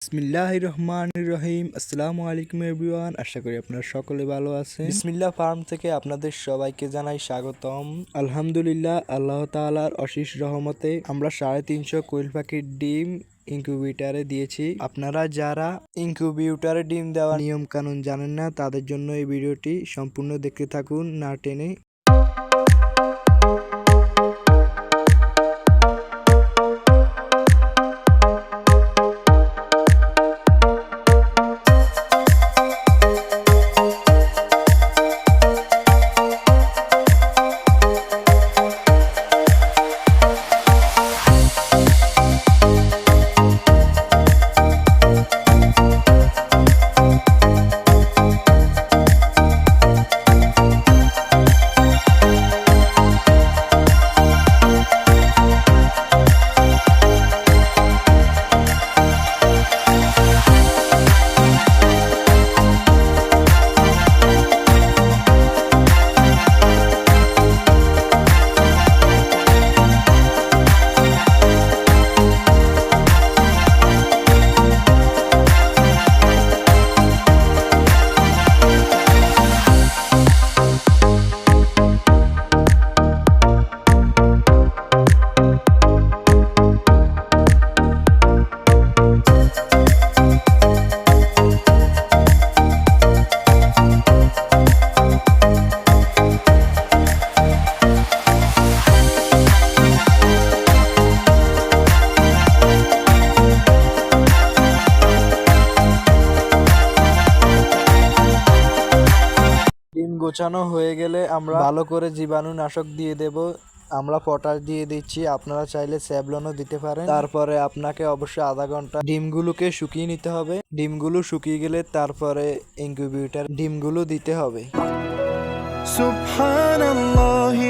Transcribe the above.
বিসমিল্লাহির রহমানির রহিম। আসসালামু আলাইকুম এভরিওয়ান, আশা করি আপনারা সকলে ভালো আছেন। বিসমিল্লাহ ফার্ম থেকে আপনাদের সবাইকে জানাই স্বাগতম। আলহামদুলিল্লাহ, আল্লাহ তাআলার অশেষ রহমতে আমরা 350 কোয়েল পাখির ডিম ইনকিউবেটরে দিয়েছি। আপনারা যারা ইনকিউবেটরে ডিম দেওয়ার নিয়ম কানুন জানেন না, তাদের জন্য এই ভিডিওটি সম্পূর্ণ দেখতে থাকুন না টেনে। ডিম গোছানো হয়ে গেলে আমরা ভালো করে জীবাণুনাশক দিয়ে দেব। আমরা পটাশ দিয়ে দিচ্ছি, আপনারা চাইলে স্যাভলনও দিতে পারেন। তারপরে আপনাকে অবশ্যই আধা ঘন্টা ডিমগুলোকে শুকিয়ে নিতে হবে। ডিমগুলো শুকিয়ে গেলে তারপরে ইনকিউবেটর ডিমগুলো দিতে হবে। সুবহানাল্লাহি